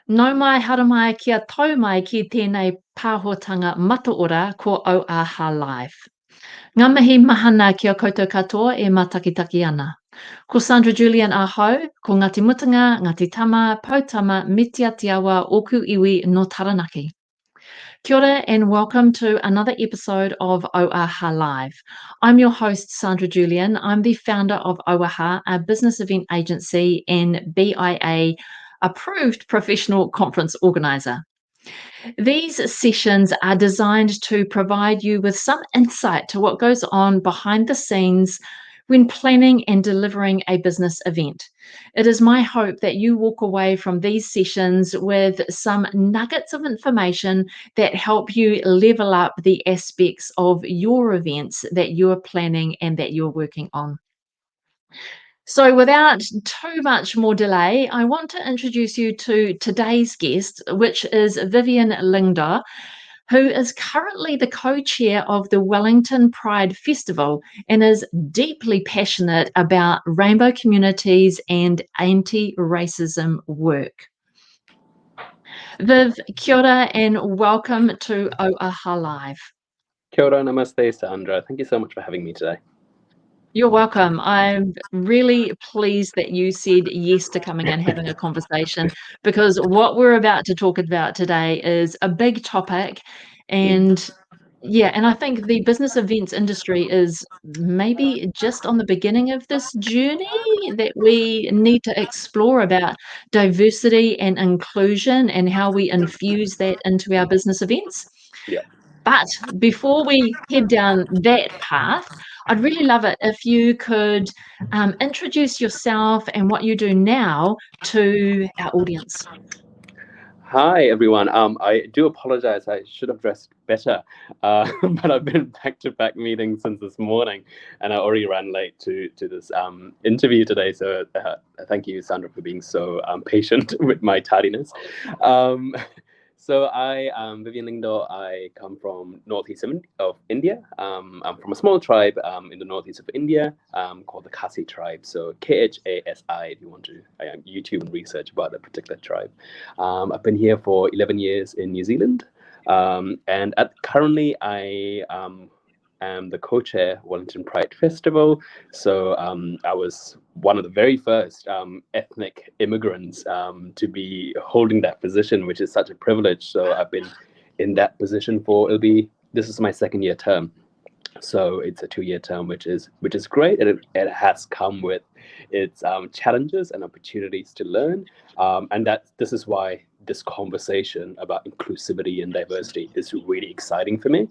No mai hara mai kia tau mai ki tēnei pāhotanga mataora ko Auaha Live. Ngā mihi mahana kia koutou katoa e matakitaki ana. Ko Sandra Julian ahau, ko Ngāti Mutunga, Ngāti Tama, Pautama, Miti Atiawa, Oku Iwi no Taranaki. Kia ora and welcome to another episode of Auaha Live. I'm your host, Sandra Julian. I'm the founder of Auaha, a business event agency and BIA approved professional conference organizer. These sessions are designed to provide you with some insight to what goes on behind the scenes when planning and delivering a business event. It is my hope that you walk away from these sessions with some nuggets of information that help you level up the aspects of your events that you're planning and that you're working on. So, without too much more delay, I want to introduce you to today's guest, which is Vivian Lyngdoh, who is currently the co-chair of the Wellington Pride Festival and is deeply passionate about rainbow communities and anti-racism work. Viv, kia ora and welcome to Auaha Live. Kia ora, namaste, Sandra. Thank you so much for having me today. You're welcome. I'm really pleased that you said yes to coming and having a conversation, because what we're about to talk about today is a big topic. And and I think the business events industry is maybe just on the beginning of this journey that we need to explore about diversity and inclusion and how we infuse that into our business events. Yeah. But before we head down that path, I'd really love it if you could introduce yourself and what you do now to our audience. Hi, everyone. I do apologize. I should have dressed better, but I've been back-to-back meetings since this morning, and I already ran late to this interview today. So thank you, Sandra, for being so patient with my tardiness. So I am Vivian Lyngdoh. I come from northeast of India. I'm from a small tribe in the northeast of India called the Khasi tribe. So Khasi, if you want to YouTube and research about that particular tribe. I've been here for 11 years in New Zealand. And currently I am the co-chair Wellington Pride Festival. So I was one of the very first ethnic immigrants to be holding that position, which is such a privilege. So I've been in that position this is my second year term. So it's a 2-year term, which is great, and it has come with its challenges and opportunities to learn, and this is why this conversation about inclusivity and diversity is really exciting for me,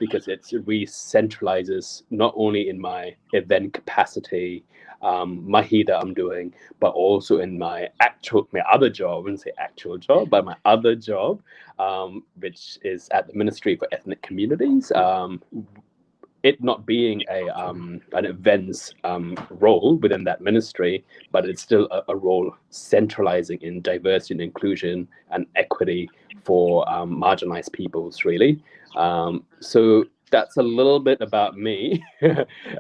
because it really centralizes not only in my event capacity, mahi that I'm doing, but also in my other job. I wouldn't say actual job, but my other job, which is at the Ministry for Ethnic Communities. It not being an events role within that ministry, but it's still a role centralizing in diversity and inclusion and equity for marginalized peoples, really. So that's a little bit about me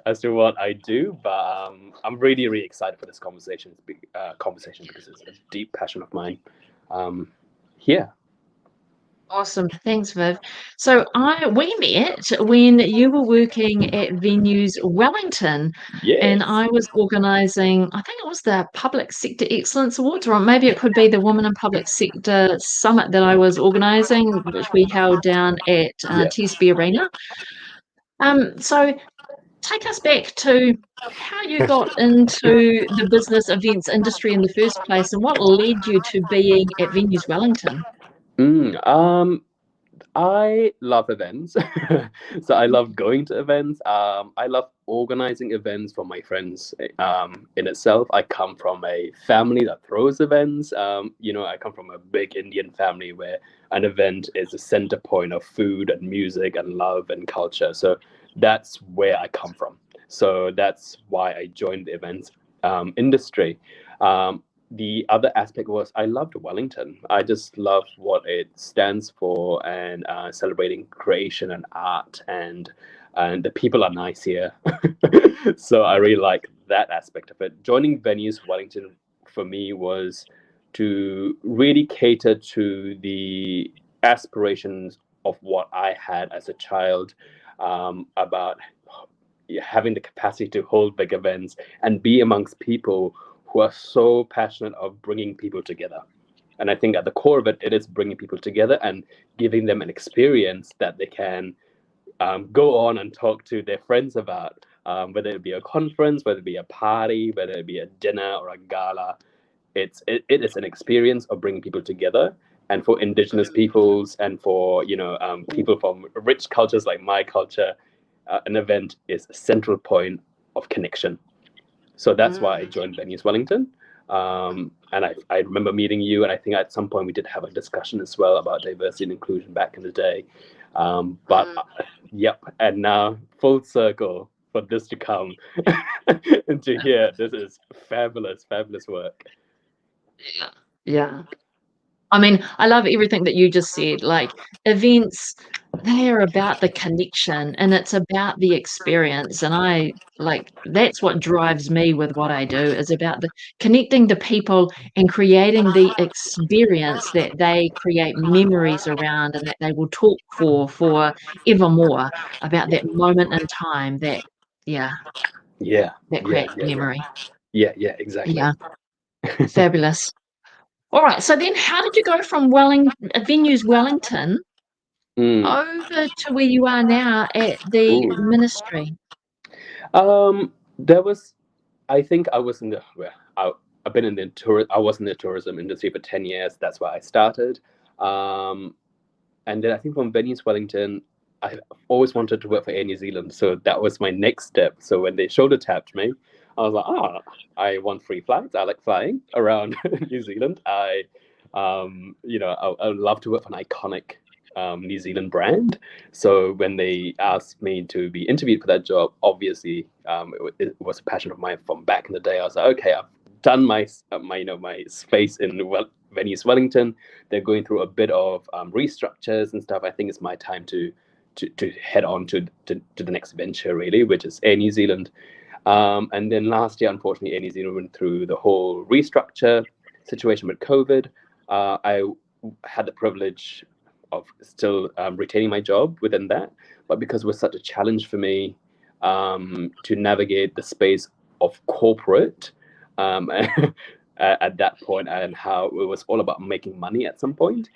as to what I do, but I'm really, really excited for this conversation because it's a deep passion of mine. Yeah. Awesome. Thanks, Viv. So we met when you were working at Venues Wellington, and Yes. I was organising, I think it was the Public Sector Excellence Awards, or maybe it could be the Women in Public Sector Summit that I was organising, which we held down at Yeah. TSB Arena. So take us back to how you got into the business events industry in the first place and what led you to being at Venues Wellington. I love events. So I love going to events. I love organizing events for my friends in itself. I come from a family that throws events. I come from a big Indian family where an event is a center point of food and music and love and culture. So that's where I come from. So that's why I joined the events industry. The other aspect was I loved Wellington. I just love what it stands for, and celebrating creation and art, and the people are nice here. So I really like that aspect of it. Joining Venues Wellington for me was to really cater to the aspirations of what I had as a child, about having the capacity to hold big events and be amongst people who are so passionate of bringing people together. And I think at the core of it, it is bringing people together and giving them an experience that they can go on and talk to their friends about, whether it be a conference, whether it be a party, whether it be a dinner or a gala. It is an experience of bringing people together. And for indigenous peoples and for people from rich cultures like my culture, an event is a central point of connection. So that's why I joined Venues Wellington. And I remember meeting you, and I think at some point we did have a discussion as well about diversity and inclusion back in the day. Yep, and now full circle for this to come and to hear this is fabulous, fabulous work. Yeah. I mean, I love everything that you just said. Like, events, they are about the connection and it's about the experience. And that's what drives me with what I do, is about the connecting to people and creating the experience that they create memories around and that they will talk for evermore, about that moment in time that, Yeah, that creates memory. yeah, exactly. Yeah, fabulous. All right, so then how did you go from Venues Wellington over to where you are now at the ministry? There was, I think I was in the, I've been in the I was in the tourism industry for 10 years. That's where I started. And then I think from Venues Wellington, I always wanted to work for Air New Zealand. So that was my next step. So when they shoulder tapped me, I was like, I want free flights. I like flying around New Zealand. I would love to work for an iconic New Zealand brand. So when they asked me to be interviewed for that job, obviously it was a passion of mine from back in the day. I was like, okay, I've done my space in Venues Wellington. They're going through a bit of restructures and stuff. I think it's my time to head on to the next venture, really, which is Air New Zealand. And then last year, unfortunately, Air New Zealand went through the whole restructure situation with COVID. I had the privilege of still retaining my job within that, but because it was such a challenge for me to navigate the space of corporate at that point, and how it was all about making money at some point,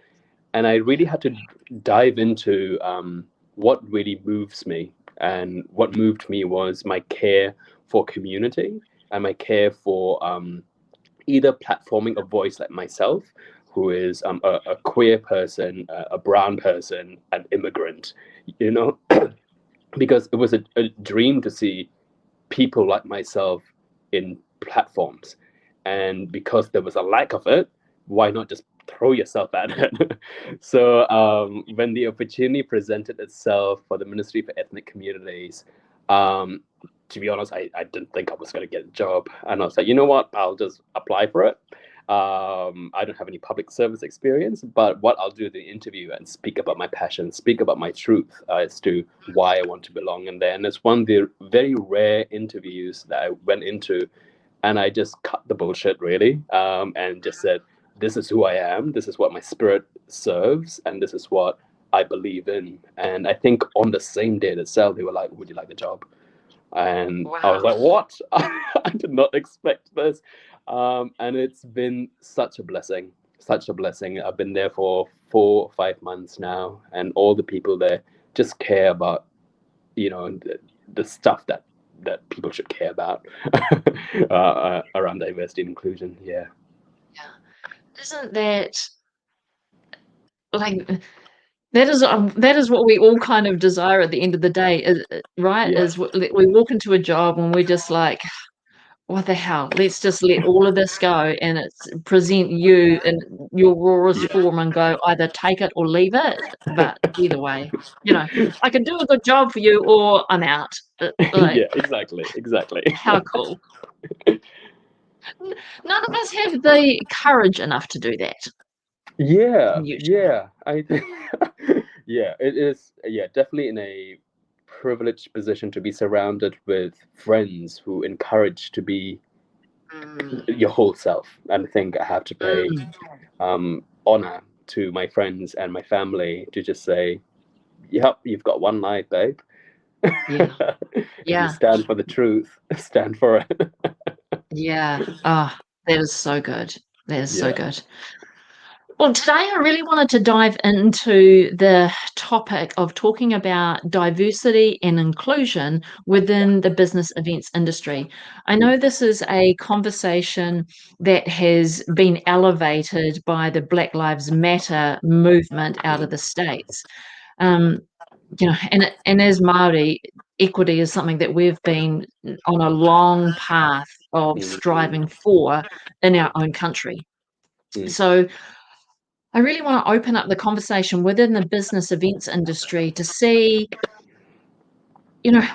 and I really had to dive into what really moves me. And what moved me was my care for community and my care for either platforming a voice like myself, who is a queer person, a brown person, an immigrant, because it was a dream to see people like myself in platforms. And because there was a lack of it, why not just throw yourself at it? So when the opportunity presented itself for the Ministry for Ethnic Communities, to be honest, I didn't think I was going to get a job. And I was like, you know what? I'll just apply for it. I don't have any public service experience, but what I'll do is the interview and speak about my passion, speak about my truth as to why I want to belong in there. And it's one of the very rare interviews that I went into, and I just cut the bullshit, really, and just said, this is who I am, this is what my spirit serves, and this is what I believe in. And I think on the same day itself, they were like, would you like the job? And wow. I was like, what? I did not expect this. And it's been such a blessing, such a blessing. I've been there for 4 or 5 months now, and all the people there just care about, the stuff that people should care about around diversity and inclusion. Yeah. Isn't that like that is what we all kind of desire at the end of the day, right? Yeah. Is we walk into a job and we're just like, what the hell? Let's just let all of this go, and it's present you in your rawest form and go, either take it or leave it. But either way, I can do a good job for you, or I'm out. Yeah, exactly. How cool. None of us have the courage enough to do that. Yeah, I think yeah, it is. Yeah, definitely in a privileged position to be surrounded with friends who encourage to be your whole self. And I think I have to pay honor to my friends and my family to just say, yep, you've got one life, babe. Yeah. If you Yeah. stand for the truth, stand for it. Yeah. Ah, that is so good. That is so Yeah. good. Well, today I really wanted to dive into the topic of talking about diversity and inclusion within the business events industry. I know this is a conversation that has been elevated by the Black Lives Matter movement out of the States. Um, and as Māori, equity is something that we've been on a long path of Mm, striving for in our own country. mm, So I really want to open up the conversation within the business events industry to see,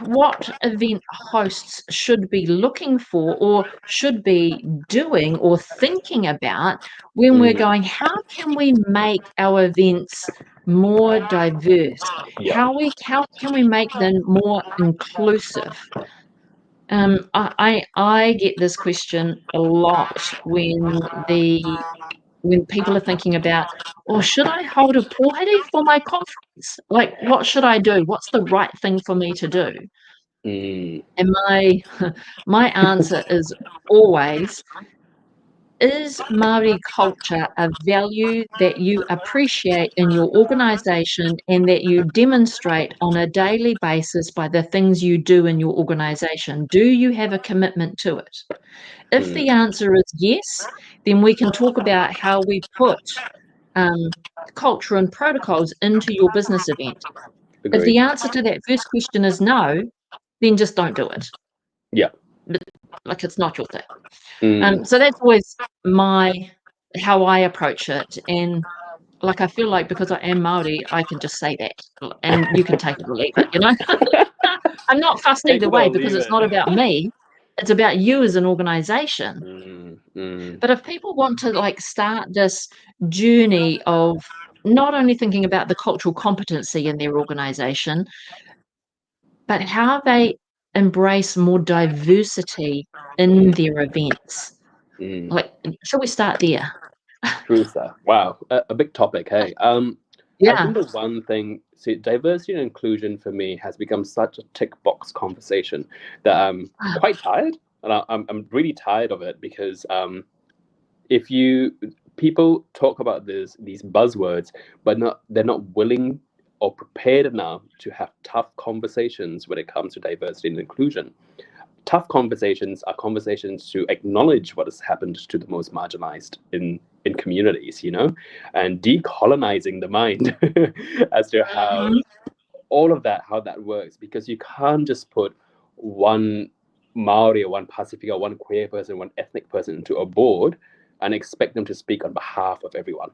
what event hosts should be looking for or should be doing or thinking about when we're mm. going, how can we make our events more diverse? Yeah. How can we make them more inclusive? I get this question a lot when people are thinking about, "Or should I hold a pōheri for my conference? Like, what should I do? What's the right thing for me to do?" Mm, And my answer is always, is Māori culture a value that you appreciate in your organisation and that you demonstrate on a daily basis by the things you do in your organisation? Do you have a commitment to it? If mm. the answer is yes, then we can talk about how we put um, culture and protocols into your business event. If Agreed. the answer to that first question is no, then just don't do it. Yeah. Like, it's not your thing. Mm. So that's always how I approach it. And like, I feel like because I am Māori, I can just say that and you can take it or leave it. I'm not fussed Take either it way or because leave it's it. not about me. It's about you as an organization. Mm, mm, But if people want to like start this journey of not only thinking about the cultural competency in their organization, but how they embrace more diversity in mm, their events. mm. Like, shall we start there? True, sir. Wow, a big topic, hey. I Yeah. think the one thing, see, diversity and inclusion for me has become such a tick box conversation that I'm Ah, quite tired, and I'm really tired of it because if you people talk about these buzzwords, but they're not willing or prepared enough to have tough conversations when it comes to diversity and inclusion. Tough conversations are conversations to acknowledge what has happened to the most marginalized in communities, and decolonizing the mind as to how mhm. all of that, how that works, because you can't just put one Maori or one Pacific or one queer person, one ethnic person into a board and expect them to speak on behalf of everyone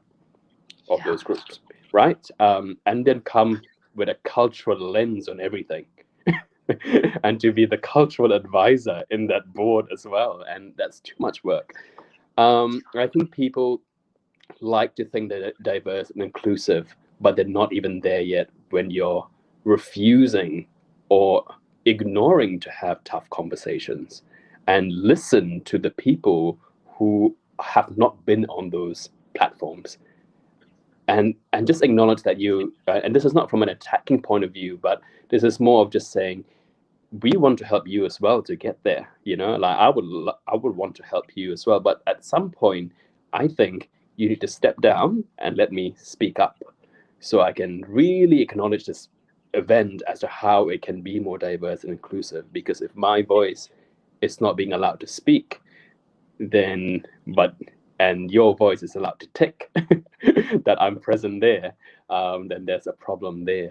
of Yeah. those groups, right? And then come with a cultural lens on everything. And to be the cultural advisor in that board as well. And that's too much work. I think people like to think that they're diverse and inclusive, but they're not even there yet when you're refusing or ignoring to have tough conversations and listen to the people who have not been on those platforms, and just acknowledge that and this is not from an attacking point of view, but this is more of just saying we want to help you as well to get there. Like I would want to help you as well, but at some point I think you need to step down and let me speak up so I can really acknowledge this event as to how it can be more diverse and inclusive. Because if my voice is not being allowed to speak, then and your voice is allowed to tick that I'm present there, then there's a problem there.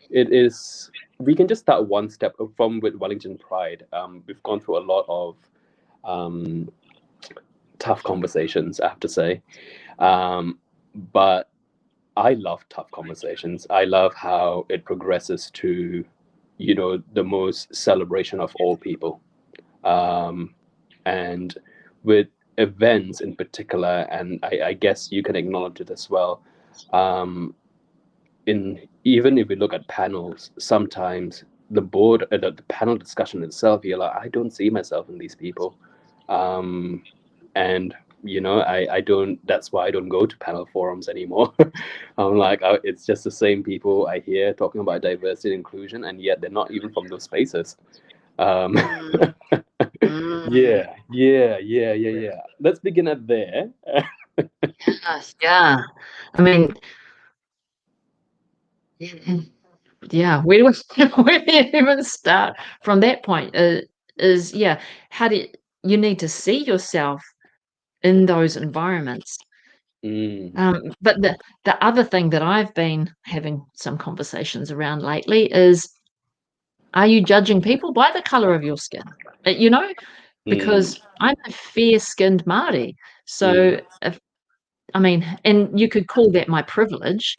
It is. We can just start one step from with Wellington Pride. We've gone through a lot of um, tough conversations, I have to say, but I love tough conversations. I love how it progresses to, the most celebration of all people. And with events in particular, and I guess you can acknowledge it as well. Um, in Even if we look at panels, sometimes the panel discussion itself, you're like, I don't see myself in these people. And I don't. That's why I don't go to panel forums anymore. I'm like, it's just the same people I hear talking about diversity and inclusion, and yet they're not even from those spaces. Mm, mm. Yeah. Let's begin at there. Yes, yeah. I mean, yeah, where do we where do you even start from that point? Yeah, how do you need to see yourself in those environments? Mm, But the other thing that I've been having some conversations around lately is, are you judging people by the color of your skin? You know, mm, because I'm a fair-skinned Māori, mm, so if I mean, and you could call that my privilege,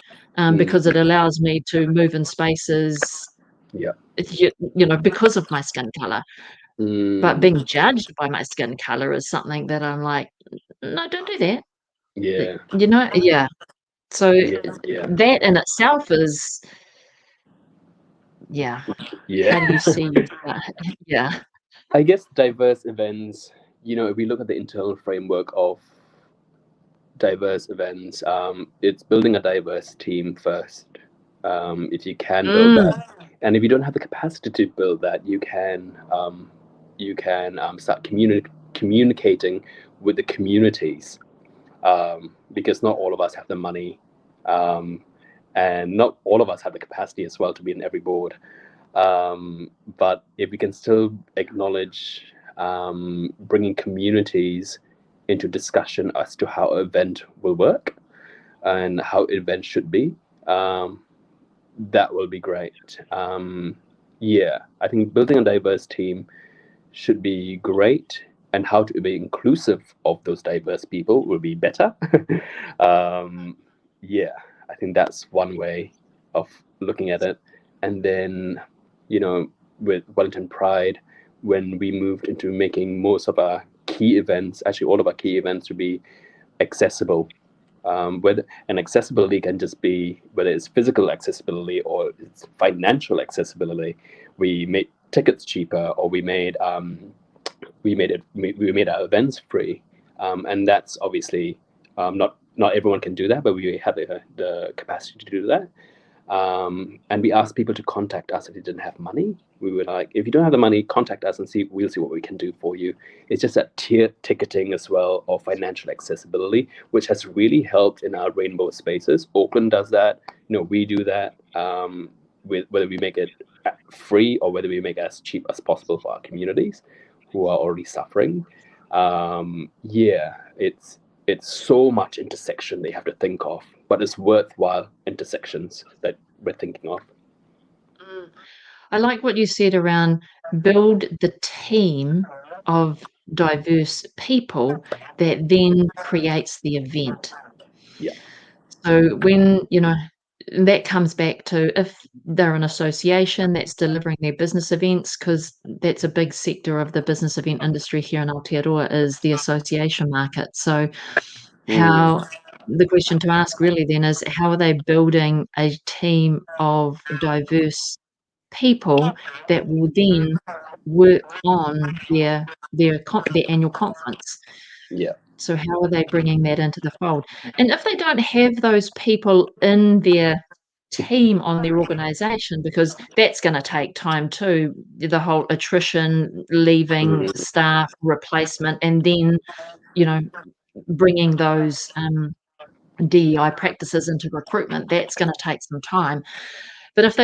because it mm, allows me to move in spaces, yeah. because of my skin color. But Mm, being judged by my skin color is something that I'm like, no, don't do that. yeah. Yeah. So Yeah. that in itself is, yeah. Yeah. How do you see yourself? Yeah. I guess diverse events, if we look at the internal framework of diverse events, it's building a diverse team first. If you can build Mm, that, and if you don't have the capacity to build that, you can start communicating with the communities, because not all of us have the money, um, and not all of us have the capacity as well to be in every board. But if we can still acknowledge, bringing communities into discussion as to how an event will work and how an event should be, um, that will be great. Yeah, I think building a diverse team should be great, and how to be inclusive of those diverse people will be better. um, yeah, I think that's one way of looking at it. And then, you know, with Wellington Pride, when we moved into making most of our key events, actually all of our key events, to be accessible. Whether and accessibility can just be whether it's physical accessibility or it's financial accessibility. We made tickets cheaper, or we made our events free, and that's obviously, not everyone can do that, but we had the capacity to do that. And we asked people to contact us if they didn't have money. We were like, if you don't have the money, contact us and we'll see what we can do for you. It's just that tier ticketing as well, or financial accessibility, which has really helped in our rainbow spaces. Auckland does that. We do that, with whether we make it free or whether we make it as cheap as possible for our communities who are already suffering. Yeah, it's so much intersection they have to think of, but it's worthwhile intersections that we're thinking of. mm. I like what you said around build the team of diverse people that then creates the event. Yeah. So that comes back to if they're an association that's delivering their business events, because that's a big sector of the business event industry here in Aotearoa is the association market. So Mm, how the question to ask really then is, how are they building a team of diverse people that will then work on their annual conference? yeah. So how are they bringing that into the fold? And if they don't have those people in their team on their organization, because that's gonna take time too, the whole attrition, leaving Mm, staff, replacement, and then, you know, bringing those, DEI practices into recruitment, that's gonna take some time. But if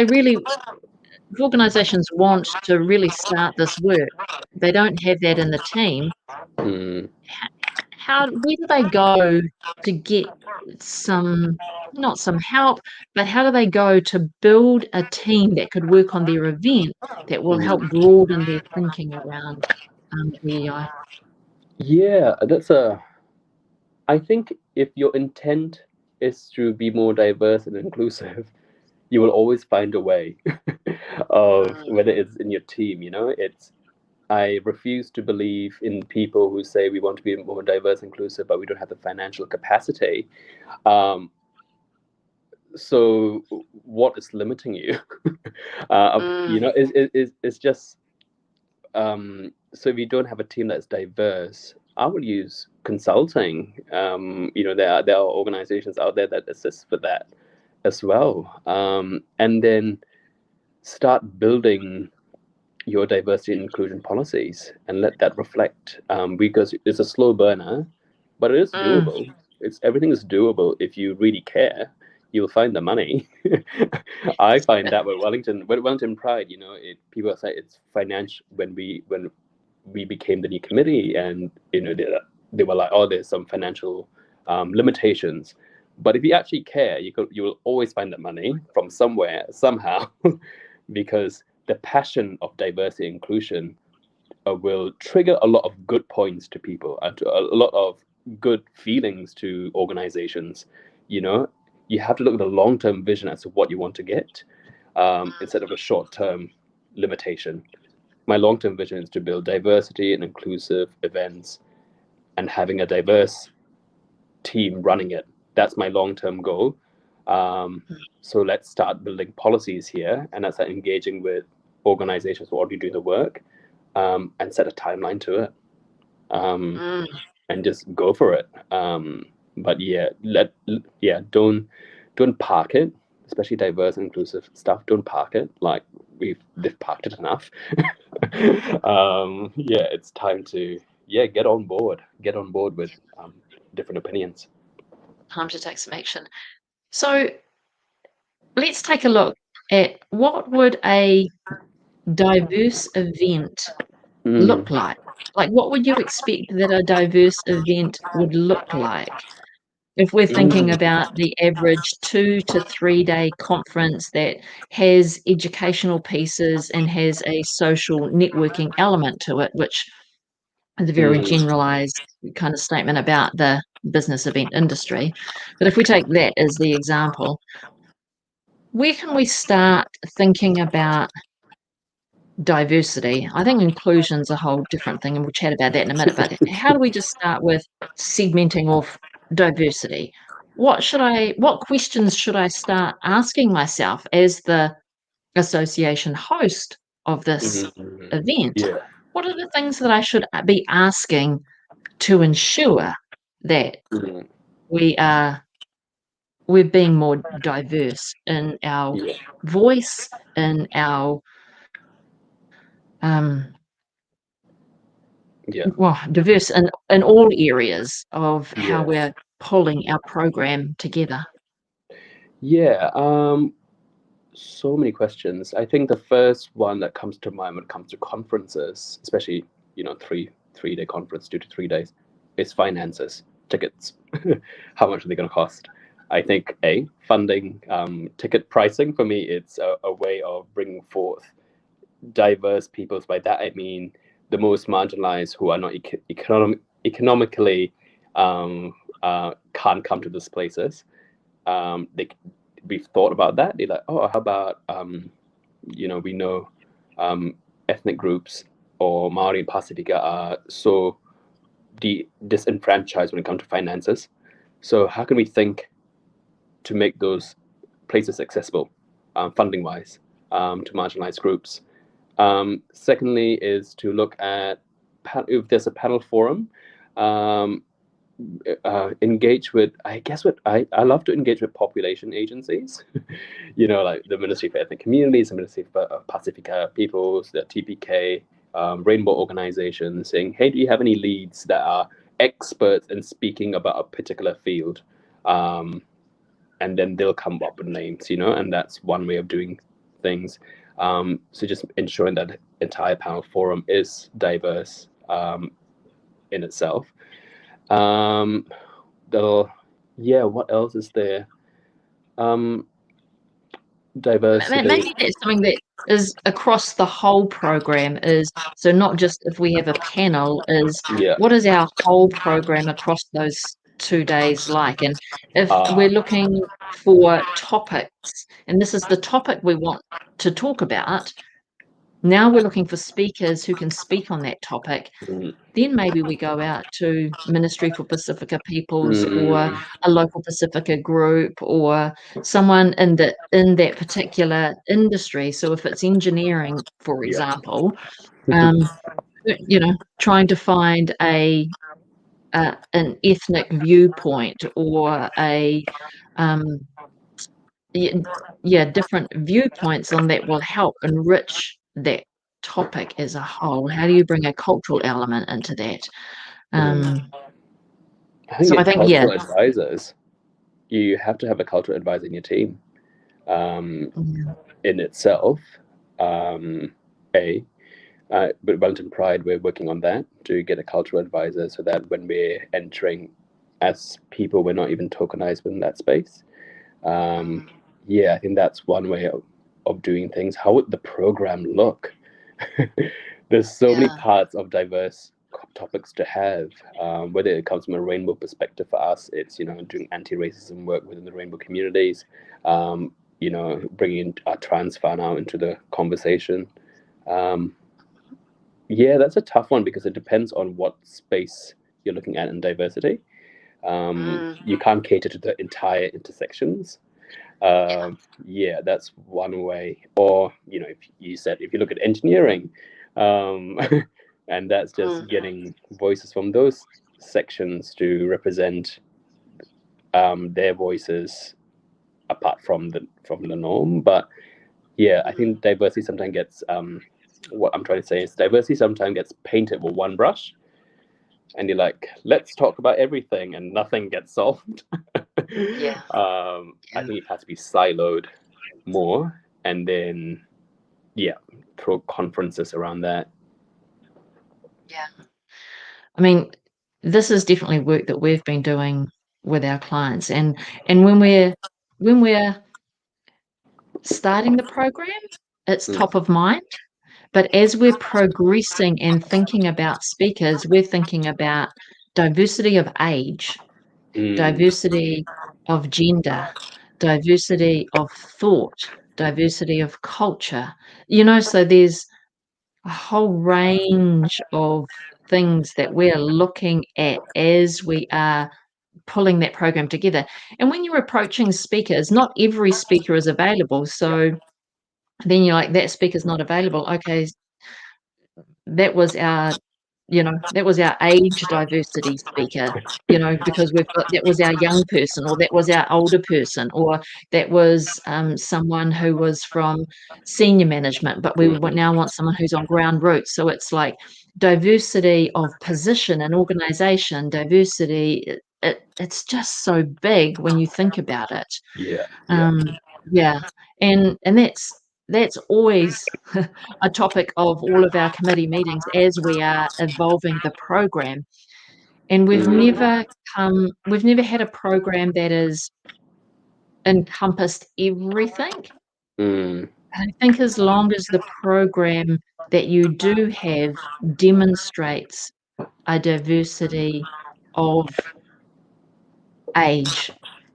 organizations want to really start this work, they don't have that in the team, mm, where do they go to get some not some help, but how do they go to build a team that could work on their event that will help mm. broaden their thinking around, DEI? Yeah, I think if your intent is to be more diverse and inclusive, you will always find a way of Mm, whether it's in your team, I refuse to believe in people who say we want to be more diverse, inclusive, but we don't have the financial capacity. Um, so what is limiting you? mm, It's just so if you don't have a team that's diverse, I would use consulting. There are organizations out there that assist with that as well. And then start building your diversity and inclusion policies and let that reflect, because it's a slow burner, but it is doable. Everything is doable if you really care. You'll find the money. I find that with Wellington Pride, people say it's financial. When we became the new committee, and they were like, oh, there's some financial limitations. But if you actually care, you will always find the money from somewhere, somehow, because the passion of diversity and inclusion will trigger a lot of good points to people and to a lot of good feelings to organizations. You have to look at the long-term vision as to what you want to get, instead of a short-term limitation. My long-term vision is to build diversity and inclusive events and having a diverse team running it. That's my long-term goal. So let's start building policies here, and that's engaging with organizations who are already doing the work, and set a timeline to it, and just go for it. But don't park it, especially diverse and inclusive stuff. Don't park it like they've parked it enough. It's time to get on board with different opinions. Time to take some action. So let's take a look at what would a diverse event look like? Like, what would you expect that a diverse event would look like? If we're thinking about the average 2 to 3 day conference that has educational pieces and has a social networking element to it, which is a very generalized kind of statement about the business event industry. But if we take that as the example, where can we start thinking about diversity? I think inclusion's a whole different thing, and we'll chat about that in a minute. But how do we just start with segmenting off diversity? What questions should I start asking myself as the association host of this event? Yeah. What are the things that I should be asking to ensure that we're being more diverse in our voice, in our diverse in all areas of how we're pulling our program together? So many questions. I think the first one that comes to mind when it comes to conferences, especially 3-day conference, 2 to 3 days, is finances, tickets. How much are they going to cost? I think funding, ticket pricing, for me, it's a way of bringing forth diverse peoples. By that I mean the most marginalized, who are not economically can't come to these places. We've thought about that. They're like, oh, how about we know ethnic groups or Maori and Pacifica are so disenfranchised when it comes to finances. So how can we think to make those places accessible, funding wise, to marginalized groups? Secondly is to look at if there's a panel forum, engage with, I love to engage with population agencies, like the Ministry for Ethnic Communities, the Ministry for Pacifica Peoples, the TPK, Rainbow organizations, saying, hey, do you have any leads that are experts in speaking about a particular field? And then they'll come up with names, and that's one way of doing things. So just ensuring that the entire panel forum is diverse in itself. What else is there? Diversity. Maybe that's something that is across the whole program, so not just if we have a panel, what is our whole program across those 2 days like? And if we're looking for topics, and this is the topic we want to talk about, now we're looking for speakers who can speak on that topic. Then maybe we go out to Ministry for Pacifica Peoples or a local Pacifica group or someone in that particular industry. So if it's engineering, for example, um, trying to find an ethnic viewpoint or um, different viewpoints on that will help enrich that topic as a whole. How do you bring a cultural element into that? I think So I it's think, cultural advisors. You have to have a cultural advisor in your team. In itself, but Wellington Pride, we're working on that to get a cultural advisor so that when we're entering as people, we're not even tokenized within that space. I think that's one way of doing things. How would the program look? There's so many parts of diverse topics to have, whether it comes from a rainbow perspective. For us, it's doing anti-racism work within the rainbow communities, bringing our trans whānau into the conversation. That's a tough one because it depends on what space you're looking at in diversity. You can't cater to the entire intersections. That's one way. Or if you look at engineering, and that's just getting voices from those sections to represent their voices apart from the norm. But I think diversity sometimes gets what I'm trying to say is diversity sometimes gets painted with one brush, and you're like, let's talk about everything, and nothing gets solved. I think it has to be siloed more, and then throw conferences around that. I mean, this is definitely work that we've been doing with our clients, and when we're starting the program, it's top of mind. But as we're progressing and thinking about speakers, we're thinking about diversity of age, diversity of gender, diversity of thought, diversity of culture. So there's a whole range of things that we're looking at as we are pulling that program together. And when you're approaching speakers, not every speaker is available. So then you're like, that speaker's not available. Okay, that was our age diversity speaker, because that was our young person, or that was our older person, or that was someone who was from senior management, but we would now want someone who's on ground roots. So it's like diversity of position and organization, diversity. It's just so big when you think about it. And that's always a topic of all of our committee meetings as we are evolving the program. And we've never had a program that has encompassed everything. I think as long as the program that you do have demonstrates a diversity of age,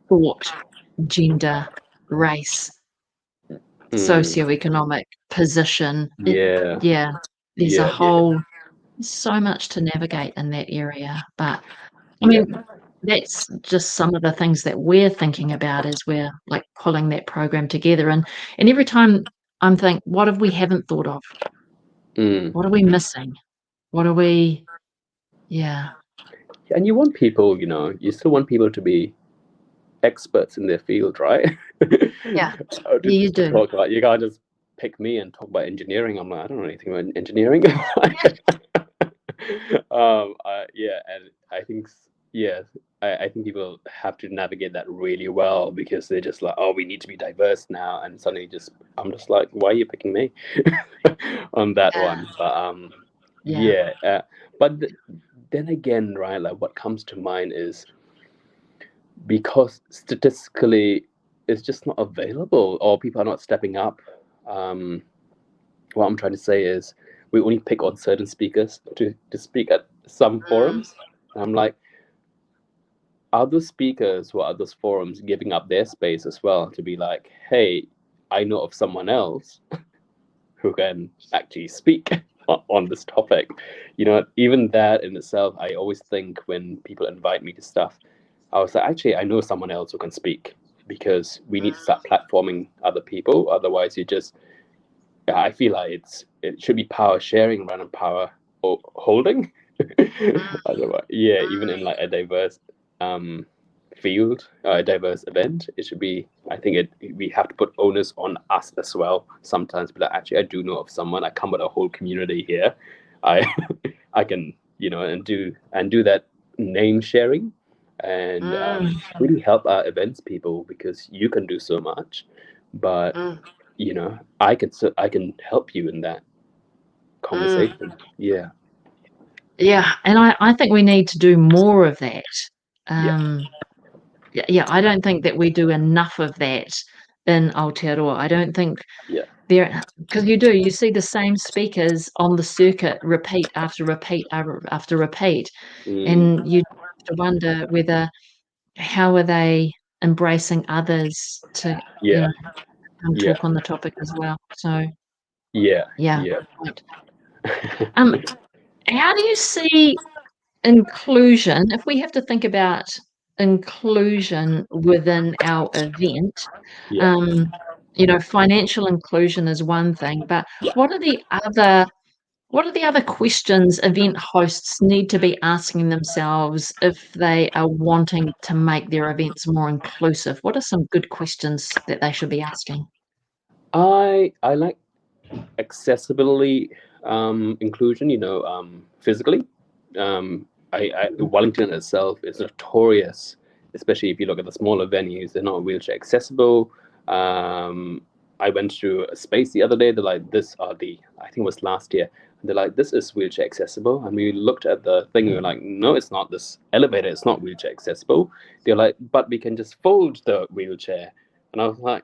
thought, gender, race, socioeconomic position. There's so much to navigate in that area. But I mean, that's just some of the things that we're thinking about as we're like pulling that program together. And every time I'm thinking, what have we haven't thought of? What are we missing? What are we? And you want people, you still want people to be experts in their field, right? You do. Talk about, you can't just pick me and talk about engineering. I'm like, I don't know anything about engineering. And I think I think people have to navigate that really well, because they're just like, oh, we need to be diverse now, and suddenly I'm just like, why are you picking me on that one? But but then again, right, like what comes to mind is because statistically it's just not available, or people are not stepping up. What I'm trying to say is we only pick on certain speakers to speak at some forums. And I'm like, are those speakers who are at those forums giving up their space as well to be like, hey, I know of someone else who can actually speak on this topic? Even that in itself, I always think when people invite me to stuff, I was like, actually, I know someone else who can speak, because we need to start platforming other people. Otherwise, you're just I feel like it should be power sharing rather than power holding. Otherwise, yeah, even in like a diverse field, a diverse event, it should be. I think we have to put onus on us as well sometimes. But actually, I do know of someone. I come with a whole community here. I I can and do that name sharing and really help our events people because you can do so much, but I can help you in that conversation. Yeah. Yeah, and I think we need to do more of that. Yeah. Yeah, I don't think that we do enough of that in Aotearoa. I don't think Yeah. because you see the same speakers on the circuit repeat after repeat after repeat, Mm, and you have to wonder whether how are they embracing others to, yeah. come Yeah. talk on the topic as well. So, Yeah. yeah, Yeah. good point. Um, how do you see inclusion, if we have to think about inclusion within our event, Yeah. um, financial inclusion is one thing, but Yeah. what are the other questions event hosts need to be asking themselves if they are wanting to make their events more inclusive? What are some good questions that they should be asking? I like accessibility, inclusion. Physically. Wellington itself is notorious, especially if you look at the smaller venues. They're not wheelchair accessible. Um, I went through a space the other day. They're like, "This are the." I think it was last year. They're like, "This is wheelchair accessible," and we looked at the thing. We were like, "No, it's not. This elevator is not wheelchair accessible." They're like, "But we can just fold the wheelchair," and I was like,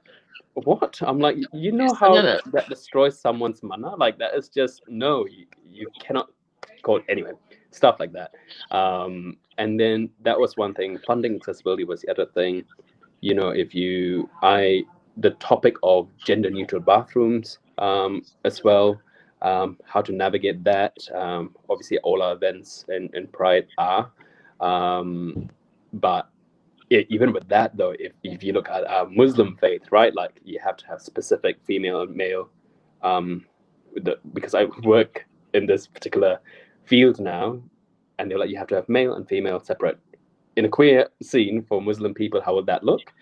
what? I'm like, you know I how know that. that destroys someone's mana? Like that is just no, you cannot code anyway, stuff like that. And then that was one thing. Funding accessibility was the other thing. If the topic of gender neutral bathrooms as well, how to navigate that. Obviously, all our events in Pride are, but even with that though, if you look at Muslim faith, right, like you have to have specific female and male, because I work in this particular field now, and they're like you have to have male and female separate in a queer scene for Muslim people. How would that look,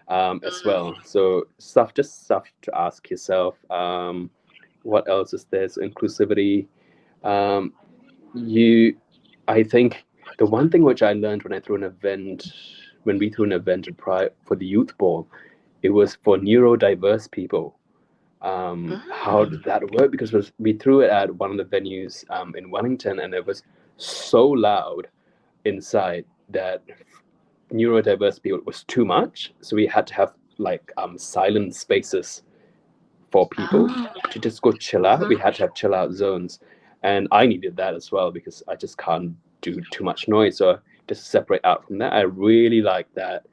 as well? So stuff to ask yourself. What else is there? So inclusivity. Um, you I think the one thing which I learned when we threw an event at Pride for the youth ball, it was for neurodiverse people. How did that work? Because we threw it at one of the venues in Wellington, and it was so loud inside that neurodiverse people was too much. So we had to have like silent spaces for people to just go chill out. We had to have chill out zones, and I needed that as well because I just can't do too much noise. So just separate out from that. I really like that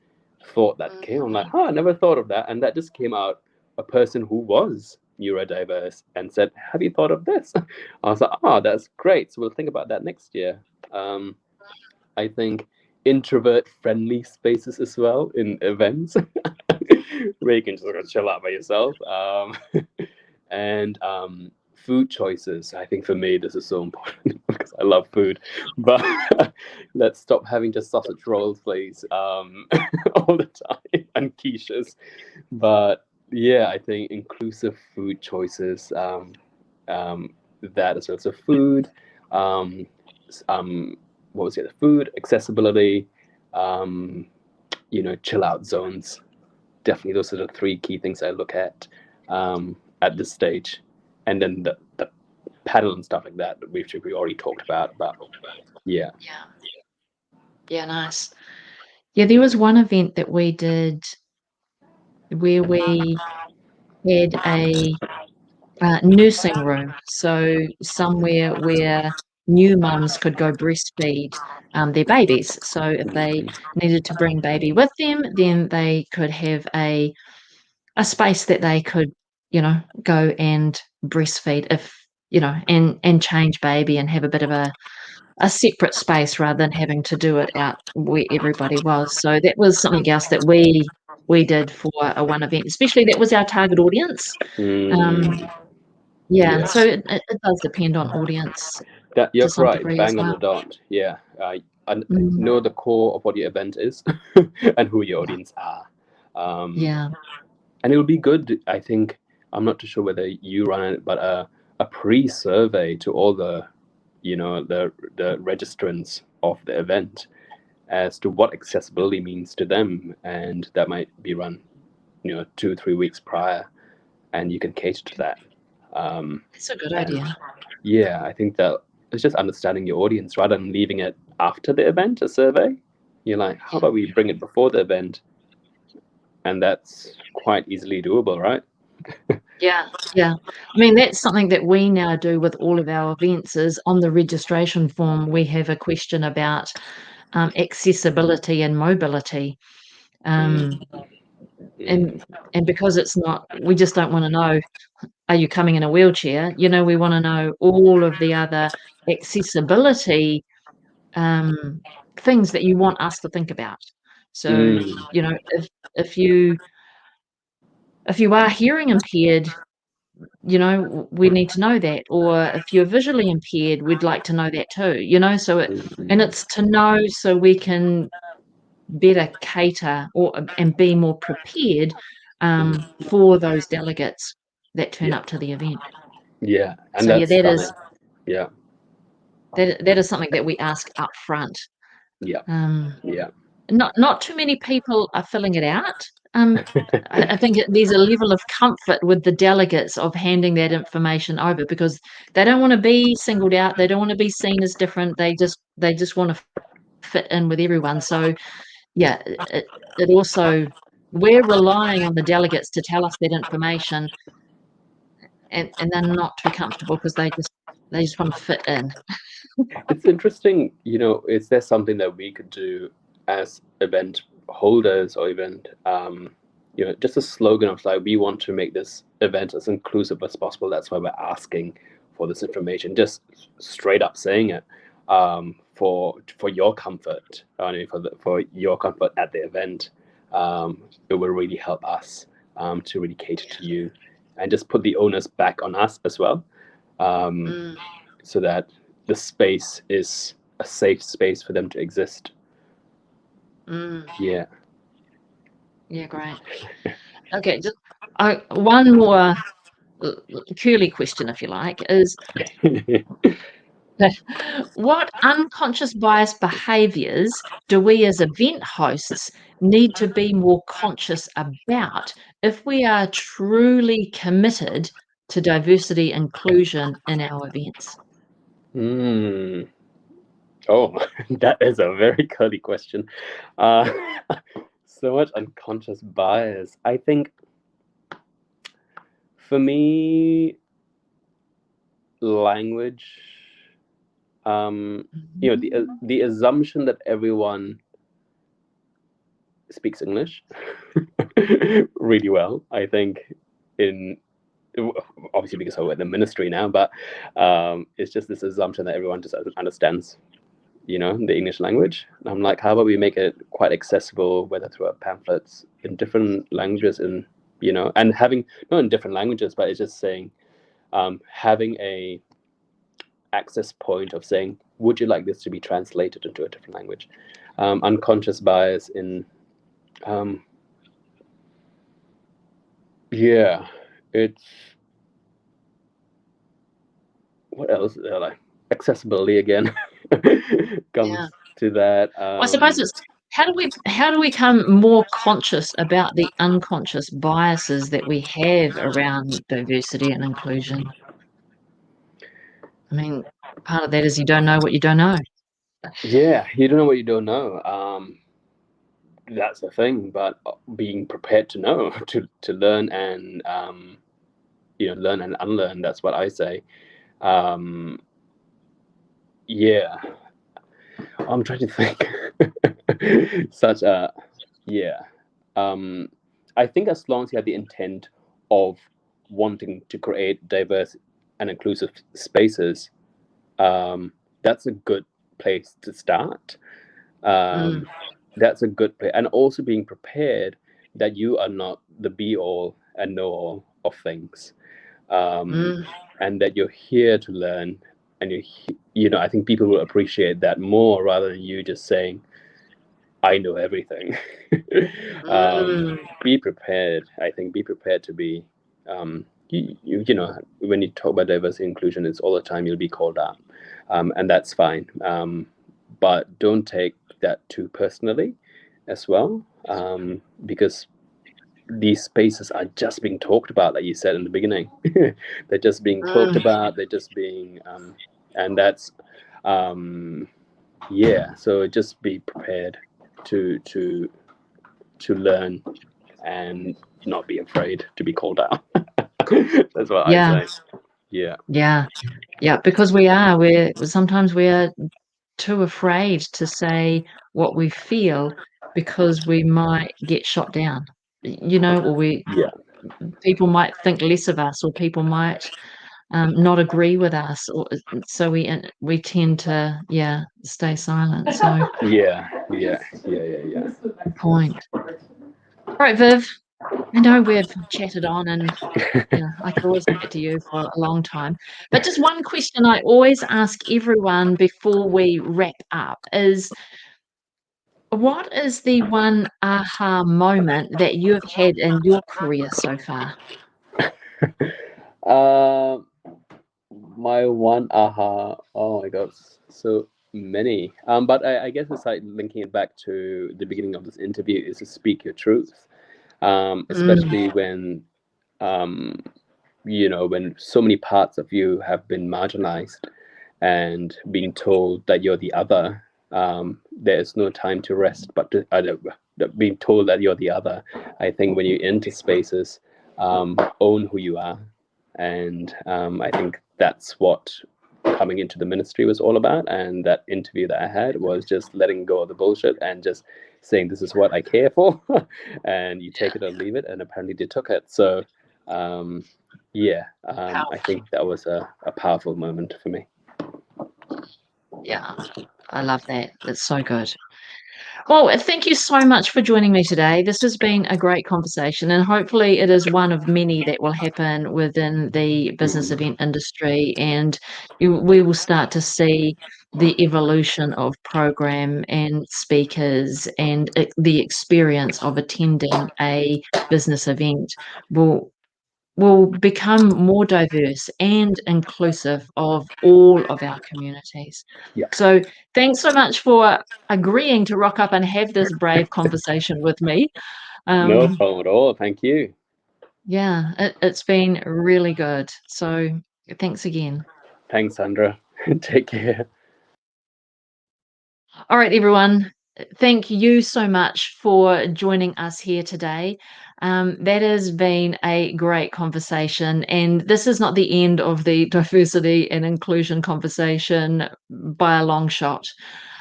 thought that came. I'm like, I never thought of that, and that just came out a person who was neurodiverse and said, "Have you thought of this?" I was like, that's great. So we'll think about that next year. I think introvert friendly spaces as well in events where you can just sort of chill out by yourself. And food choices. I think for me, this is so important because I love food. But let's stop having just sausage rolls, please, all the time, and quiches. But yeah, I think inclusive food choices, that as well. So food, um, what was it? Food, accessibility, um, chill out zones. Definitely, those are the three key things I look at this stage. And then the panel and stuff like that we already talked about. But yeah. Yeah. Yeah, nice. Yeah, there was one event that we did where we had a nursing room, so somewhere where new mums could go breastfeed their babies. So if they needed to bring baby with them, then they could have a space that they could, go and breastfeed if, and change baby and have a bit of a separate space rather than having to do it out where everybody was. So that was something else that we did for a one event, especially that was our target audience. Um, Mm, Yeah, so it does depend on audience That to you're some right, degree as bang on the well. dot. Yeah, and Mm, know the core of what your event is and who your audience are. yeah. And it'll be good. I think I'm not too sure whether you run it, but a pre-survey to all the, the registrants of the event as to what accessibility means to them, and that might be run, 2-3 weeks prior, and you can cater to that. That's a good And idea. yeah, I think that it's just understanding your audience rather than leaving it after the event, a survey. You're like, how about we bring it before the event? And that's quite easily doable, right? Yeah, yeah. I mean, that's something that we now do with all of our events is on the registration form, we have a question about, accessibility and mobility. Mm, Um, mm, and and because it's not we just don't wanna know, "Are you coming in a wheelchair?" We wanna know all of the other accessibility, um, things that you want us to think about. So, mm, if you if you are hearing impaired, we need to know that, or if you're visually impaired, we'd like to know that too, so mm, it's to know so we can better cater and be more prepared, mm. for those delegates that turn Yeah, up to the event. yeah, and So, yeah, that's stunning. Yeah, that is something that we ask upfront. yeah, Um, yeah. not too many people are filling it out. I think there's a level of comfort with the delegates of handing that information over because they don't wanna be singled out, they don't wanna be seen as different, they just wanna fit in with everyone, so, yeah, it also we're relying on the delegates to tell us that information, and they're not too comfortable because they just wanna fit in. It's interesting, is there something that we could do as event holders or event, just a slogan of like, we want to make this event as inclusive as possible. That's why we're asking for this information, just straight up saying it, for your comfort, for your comfort at the event. It will really help us to really cater to you and just put the onus back on us as well. Um, Mm, so that the space is a safe space for them to exist. mm, Yeah. yeah, great. Okay, just one more curly question, if you like, is what unconscious bias behaviors do we as event hosts need to be more conscious about if we are truly committed to diversity inclusion in our events? Hmm. Oh, that is a very curly question. Uh, so much unconscious bias. I think for me, language. The assumption that everyone speaks English really well. I think in obviously because I'm in the ministry now, but it's just this assumption that everyone just understands, the English language. And I'm like, how about we make it quite accessible, whether through our pamphlets in different languages, and and having not in different languages, but it's just saying, having a access point of saying, would you like this to be translated into a different language? Unconscious bias in, um, yeah, it's what else? Like accessibility again Yeah. comes to that. Well, I suppose it's how do we become more conscious about the unconscious biases that we have around diversity and inclusion? I mean, part of that is you don't know what you don't know. Yeah, you don't know what you don't know. That's the thing, but being prepared to know, to learn and learn and unlearn. That's what I say. Um, yeah, I'm trying to think. Such a yeah. Um, I think as long as you have the intent of wanting to create diverse and inclusive spaces, that's a good place to start. Mm, Um, that's a good place, and also being prepared that you are not the be all and know all of things. and that you're here to learn, and I think people will appreciate that more rather than you just saying, I know everything. Be prepared. I think be prepared to be, when you talk about diversity and inclusion, it's all the time you'll be called out, and that's fine. But don't take that too personally as well, because these spaces are just being talked about, like you said in the beginning. They're just being talked about. They're just being, and that's, So just be prepared to learn and not be afraid to be called out. That's what I say. Yeah, because sometimes we are too afraid to say what we feel because we might get shot down, or people might think less of us, or people might not agree with us, or so we tend to stay silent. So Yeah. good point. All right, Viv. I know we've chatted on, and I could always chat to you for a long time. But just one question I always ask everyone before we wrap up is, what is the one aha moment that you've had in your career so far? My one aha. Oh my God, so many. But I guess it's like linking it back to the beginning of this interview is to speak your truth, especially when when so many parts of you have been marginalized and being told that you're the other. There's no time to rest, but being told that you're the other. I think when you enter spaces, own who you are, and I think that's what coming into the ministry was all about. And that interview that I had was just letting go of the bullshit and just saying, this is what I care for, and you take it or leave it. And apparently they took it. So I think that was a powerful moment for me. Yeah, I love that. That's so good. Well, thank you so much for joining me today. This has been a great conversation, and hopefully it is one of many that will happen within the business event industry, and we will start to see the evolution of program and speakers, and the experience of attending a business event will become more diverse and inclusive of all of our communities. Yeah. So thanks so much for agreeing to rock up and have this brave conversation with me. No problem at all. Thank you. Yeah, it's been really good. So thanks again. Thanks, Sandra. Take care. All right, everyone. Thank you so much for joining us here today. That has been a great conversation, and this is not the end of the diversity and inclusion conversation by a long shot.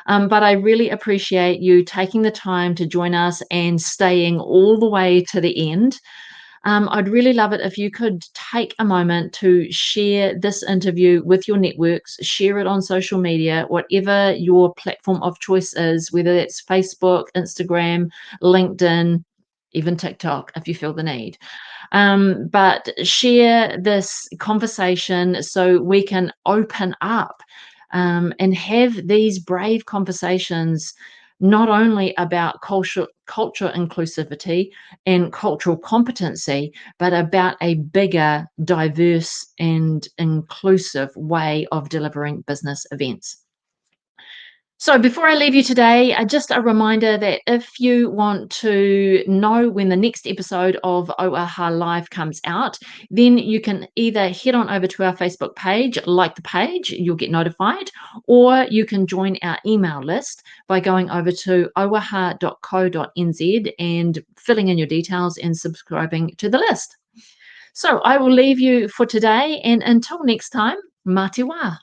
But I really appreciate you taking the time to join us and staying all the way to the end. I'd really love it if you could take a moment to share this interview with your networks, share it on social media, whatever your platform of choice is, whether that's Facebook, Instagram, LinkedIn, even TikTok, if you feel the need. But share this conversation so we can open up and have these brave conversations, not only about culture inclusivity and cultural competency, but about a bigger, diverse, and inclusive way of delivering business events. So before I leave you today, just a reminder that if you want to know when the next episode of Auaha Live comes out, then you can either head on over to our Facebook page, like the page, you'll get notified, or you can join our email list by going over to auaha.co.nz and filling in your details and subscribing to the list. So I will leave you for today, and until next time, mā te wā.